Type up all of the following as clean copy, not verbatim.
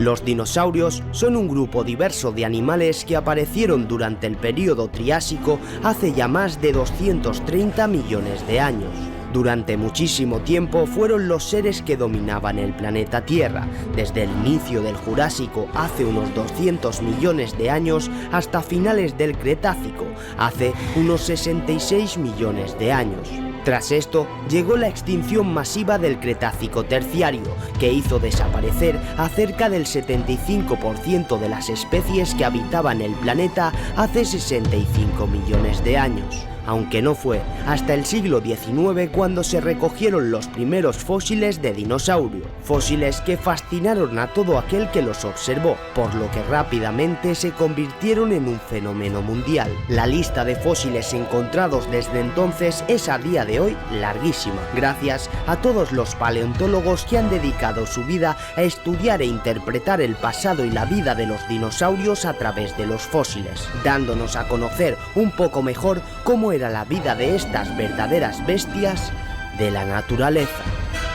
Los dinosaurios son un grupo diverso de animales que aparecieron durante el período Triásico hace ya más de 230 millones de años. Durante muchísimo tiempo fueron los seres que dominaban el planeta Tierra, desde el inicio del Jurásico hace unos 200 millones de años hasta finales del Cretácico, hace unos 66 millones de años. Tras esto, llegó la extinción masiva del Cretácico terciario, que hizo desaparecer a cerca del 75% de las especies que habitaban el planeta hace 65 millones de años. Aunque no fue hasta el siglo XIX cuando se recogieron los primeros fósiles de dinosaurio, fósiles que fascinaron a todo aquel que los observó, por lo que rápidamente se convirtieron en un fenómeno mundial. La lista de fósiles encontrados desde entonces es a día de hoy larguísima, gracias a todos los paleontólogos que han dedicado su vida a estudiar e interpretar el pasado y la vida de los dinosaurios a través de los fósiles, dándonos a conocer un poco mejor cómo era la vida de estas verdaderas bestias de la naturaleza.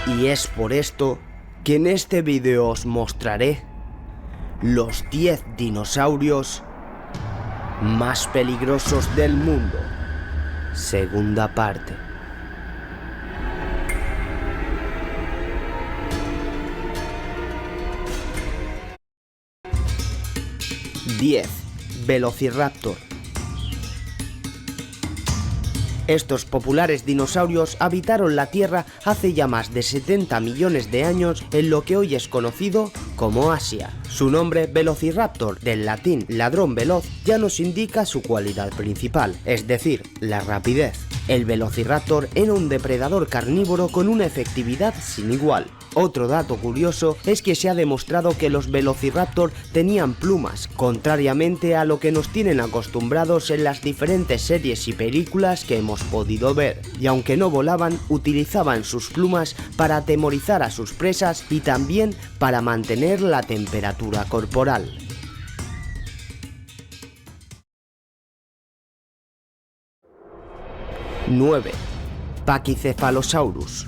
Y es por esto que en este vídeo os mostraré los 10 dinosaurios más peligrosos del mundo. Segunda parte. 10. Velociraptor. Estos populares dinosaurios habitaron la Tierra hace ya más de 70 millones de años en lo que hoy es conocido como Asia. Su nombre, Velociraptor, del latín ladrón veloz, ya nos indica su cualidad principal, es decir, la rapidez. El Velociraptor era un depredador carnívoro con una efectividad sin igual. Otro dato curioso es que se ha demostrado que los Velociraptor tenían plumas, contrariamente a lo que nos tienen acostumbrados en las diferentes series y películas que hemos podido ver. Y aunque no volaban, utilizaban sus plumas para atemorizar a sus presas y también para mantener la temperatura corporal. 9. Pachycephalosaurus.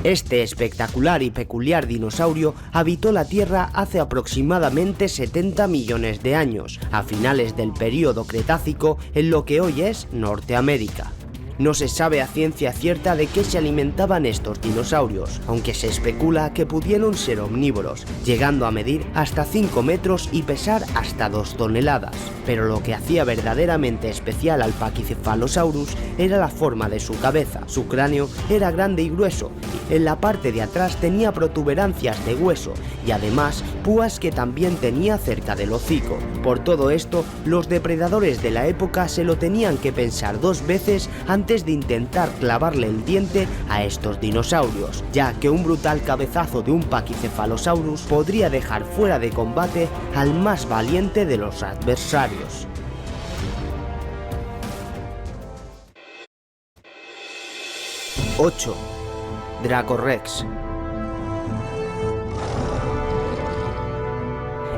Este espectacular y peculiar dinosaurio habitó la Tierra hace aproximadamente 70 millones de años, a finales del período Cretácico en lo que hoy es Norteamérica. No se sabe a ciencia cierta de qué se alimentaban estos dinosaurios, aunque se especula que pudieron ser omnívoros, llegando a medir hasta 5 metros y pesar hasta 2 toneladas. Pero lo que hacía verdaderamente especial al Pachycephalosaurus era la forma de su cabeza. Su cráneo era grande y grueso, en la parte de atrás tenía protuberancias de hueso y además púas que también tenía cerca del hocico. Por todo esto, los depredadores de la época se lo tenían que pensar 2 veces antes de intentar clavarle el diente a estos dinosaurios, ya que un brutal cabezazo de un Pachycephalosaurus podría dejar fuera de combate al más valiente de los adversarios. 8. Dracorex.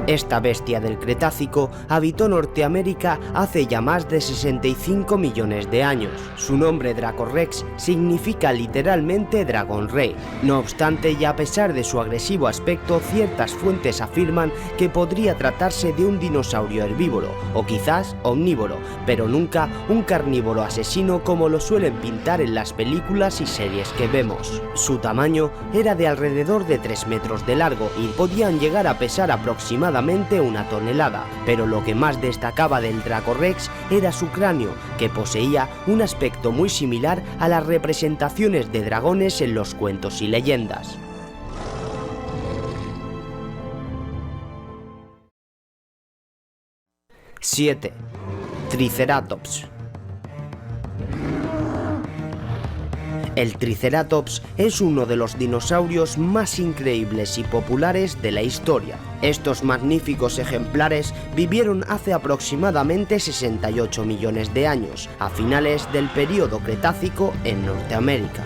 Esta bestia del Cretácico habitó Norteamérica hace ya más de 65 millones de años. Su nombre Dracorex significa literalmente dragón rey. No obstante, y a pesar de su agresivo aspecto, ciertas fuentes afirman que podría tratarse de un dinosaurio herbívoro, o quizás omnívoro, pero nunca un carnívoro asesino como lo suelen pintar en las películas y series que vemos. Su tamaño era de alrededor de 3 metros de largo y podían llegar a pesar aproximadamente una tonelada, pero lo que más destacaba del Dracorex era su cráneo, que poseía un aspecto muy similar a las representaciones de dragones en los cuentos y leyendas. 7. Triceratops. El Triceratops es uno de los dinosaurios más increíbles y populares de la historia. Estos magníficos ejemplares vivieron hace aproximadamente 68 millones de años, a finales del período Cretácico en Norteamérica.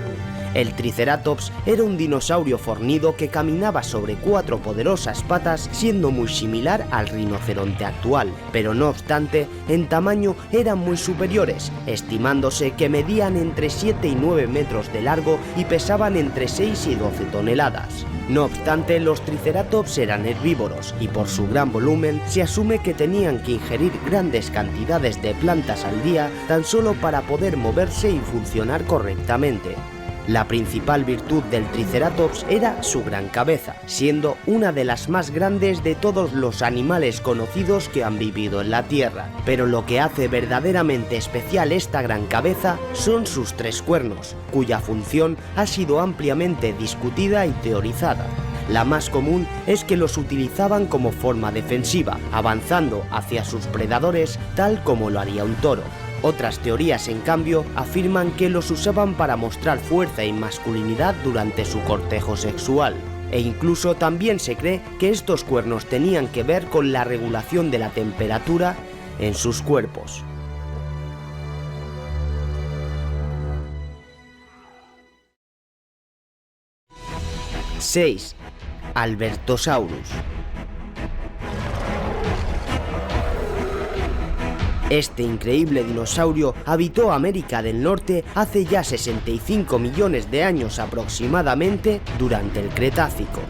El Triceratops era un dinosaurio fornido que caminaba sobre 4 poderosas patas, siendo muy similar al rinoceronte actual, pero no obstante, en tamaño eran muy superiores, estimándose que medían entre 7 y 9 metros de largo y pesaban entre 6 y 12 toneladas. No obstante, los Triceratops eran herbívoros y por su gran volumen se asume que tenían que ingerir grandes cantidades de plantas al día tan solo para poder moverse y funcionar correctamente. La principal virtud del Triceratops era su gran cabeza, siendo una de las más grandes de todos los animales conocidos que han vivido en la Tierra. Pero lo que hace verdaderamente especial esta gran cabeza son sus 3 cuernos, cuya función ha sido ampliamente discutida y teorizada. La más común es que los utilizaban como forma defensiva, avanzando hacia sus predadores tal como lo haría un toro. Otras teorías, en cambio, afirman que los usaban para mostrar fuerza y masculinidad durante su cortejo sexual. E incluso también se cree que estos cuernos tenían que ver con la regulación de la temperatura en sus cuerpos. ¡6! Albertosaurus. Este increíble dinosaurio habitó América del Norte hace ya 65 millones de años aproximadamente durante el Cretácico.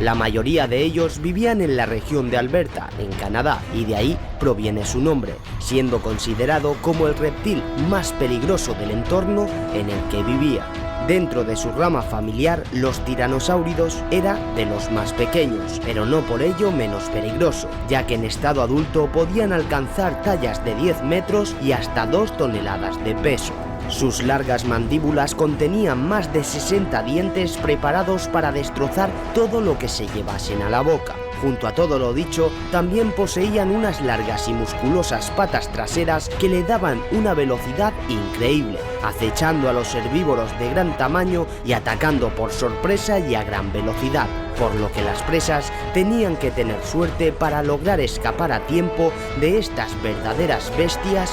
La mayoría de ellos vivían en la región de Alberta, en Canadá, y de ahí proviene su nombre, siendo considerado como el reptil más peligroso del entorno en el que vivía. Dentro de su rama familiar, los tiranosáuridos era de los más pequeños, pero no por ello menos peligroso, ya que en estado adulto podían alcanzar tallas de 10 metros y hasta 2 toneladas de peso. Sus largas mandíbulas contenían más de 60 dientes preparados para destrozar todo lo que se llevasen a la boca. Junto a todo lo dicho, también poseían unas largas y musculosas patas traseras que le daban una velocidad increíble, acechando a los herbívoros de gran tamaño y atacando por sorpresa y a gran velocidad, por lo que las presas tenían que tener suerte para lograr escapar a tiempo de estas verdaderas bestias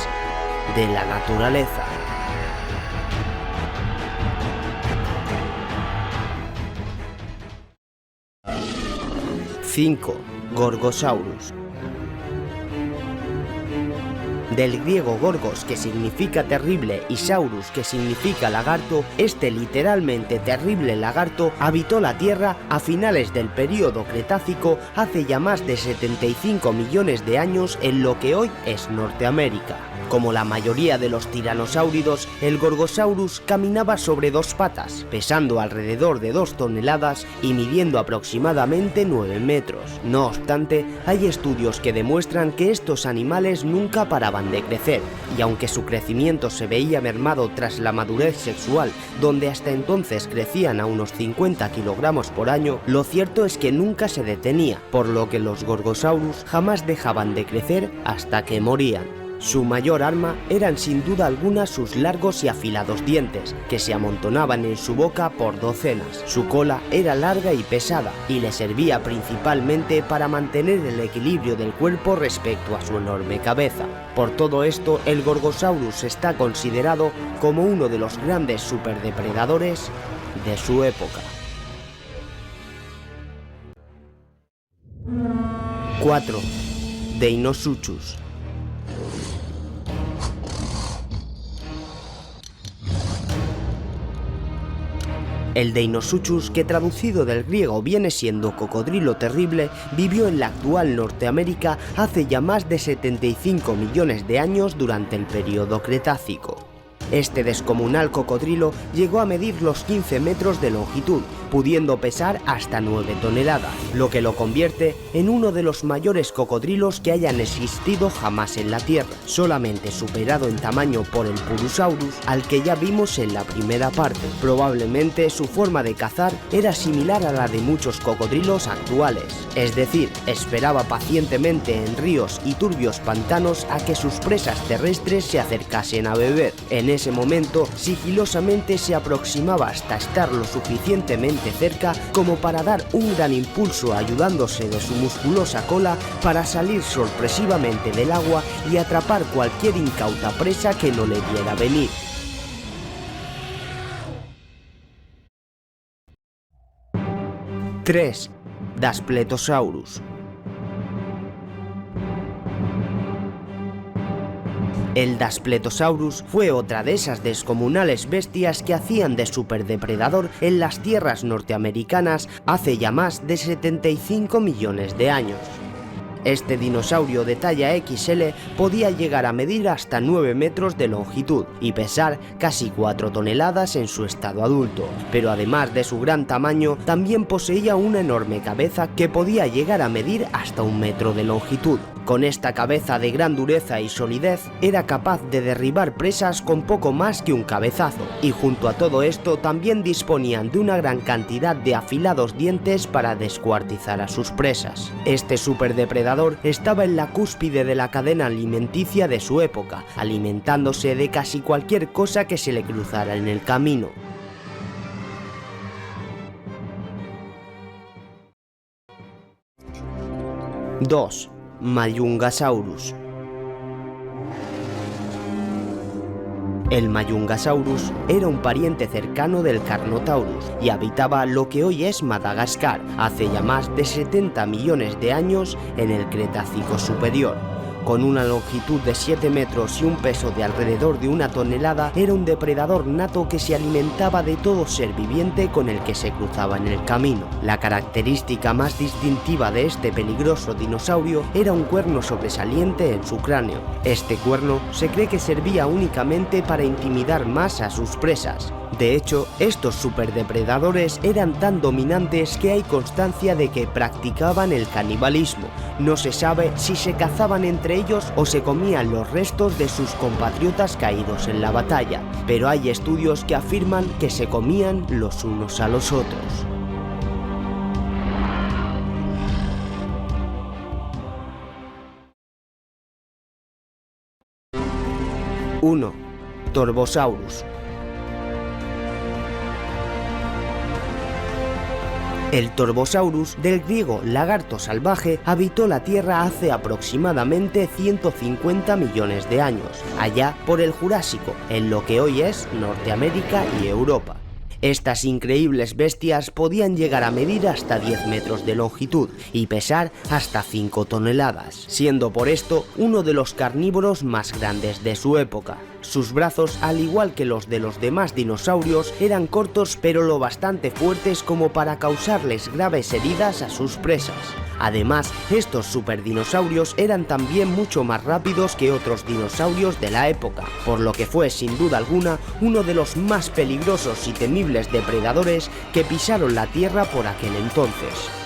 de la naturaleza. 5. Gorgosaurus. Del griego gorgos, que significa terrible, y saurus, que significa lagarto, este literalmente terrible lagarto habitó la Tierra a finales del período Cretácico hace ya más de 75 millones de años en lo que hoy es Norteamérica. Como la mayoría de los tiranosáuridos, el Gorgosaurus caminaba sobre 2 patas, pesando alrededor de 2 toneladas y midiendo aproximadamente 9 metros. No obstante, hay estudios que demuestran que estos animales nunca paraban de crecer, y aunque su crecimiento se veía mermado tras la madurez sexual, donde hasta entonces crecían a unos 50 kilogramos por año, lo cierto es que nunca se detenía, por lo que los Gorgosaurus jamás dejaban de crecer hasta que morían. Su mayor arma eran sin duda alguna sus largos y afilados dientes, que se amontonaban en su boca por docenas. Su cola era larga y pesada, y le servía principalmente para mantener el equilibrio del cuerpo respecto a su enorme cabeza. Por todo esto, el Gorgosaurus está considerado como uno de los grandes superdepredadores de su época. 4. Deinosuchus. El Deinosuchus, que traducido del griego viene siendo cocodrilo terrible, vivió en la actual Norteamérica hace ya más de 75 millones de años durante el período Cretácico. Este descomunal cocodrilo llegó a medir los 15 metros de longitud, pudiendo pesar hasta 9 toneladas, lo que lo convierte en uno de los mayores cocodrilos que hayan existido jamás en la Tierra, solamente superado en tamaño por el Purusaurus, al que ya vimos en la primera parte. Probablemente su forma de cazar era similar a la de muchos cocodrilos actuales, es decir, esperaba pacientemente en ríos y turbios pantanos a que sus presas terrestres se acercasen a beber. En ese momento, sigilosamente se aproximaba hasta estar lo suficientemente cerca como para dar un gran impulso ayudándose de su musculosa cola para salir sorpresivamente del agua y atrapar cualquier incauta presa que no le viera venir. 3. Daspletosaurus. El Daspletosaurus fue otra de esas descomunales bestias que hacían de superdepredador en las tierras norteamericanas hace ya más de 75 millones de años. Este dinosaurio de talla XL podía llegar a medir hasta 9 metros de longitud y pesar casi 4 toneladas en su estado adulto, pero además de su gran tamaño, también poseía una enorme cabeza que podía llegar a medir hasta 1 metro de longitud. Con esta cabeza de gran dureza y solidez, era capaz de derribar presas con poco más que un cabezazo, y junto a todo esto también disponían de una gran cantidad de afilados dientes para descuartizar a sus presas. Este superdepredador estaba en la cúspide de la cadena alimenticia de su época, alimentándose de casi cualquier cosa que se le cruzara en el camino. ¡2! Mayungasaurus. El Mayungasaurus era un pariente cercano del Carnotaurus y habitaba lo que hoy es Madagascar, hace ya más de 70 millones de años en el Cretácico superior. Con una longitud de 7 metros y un peso de alrededor de 1 tonelada, era un depredador nato que se alimentaba de todo ser viviente con el que se cruzaba en el camino. La característica más distintiva de este peligroso dinosaurio era un cuerno sobresaliente en su cráneo. Este cuerno se cree que servía únicamente para intimidar más a sus presas. De hecho, estos superdepredadores eran tan dominantes que hay constancia de que practicaban el canibalismo. No se sabe si se cazaban entre ellos o se comían los restos de sus compatriotas caídos en la batalla, pero hay estudios que afirman que se comían los unos a los otros. ¡1! Torvosaurus. El Torvosaurus, del griego lagarto salvaje, habitó la Tierra hace aproximadamente 150 millones de años, allá por el Jurásico, en lo que hoy es Norteamérica y Europa. Estas increíbles bestias podían llegar a medir hasta 10 metros de longitud y pesar hasta 5 toneladas, siendo por esto uno de los carnívoros más grandes de su época. Sus brazos, al igual que los de los demás dinosaurios, eran cortos pero lo bastante fuertes como para causarles graves heridas a sus presas. Además, estos superdinosaurios eran también mucho más rápidos que otros dinosaurios de la época, por lo que fue sin duda alguna uno de los más peligrosos y temibles depredadores que pisaron la Tierra por aquel entonces.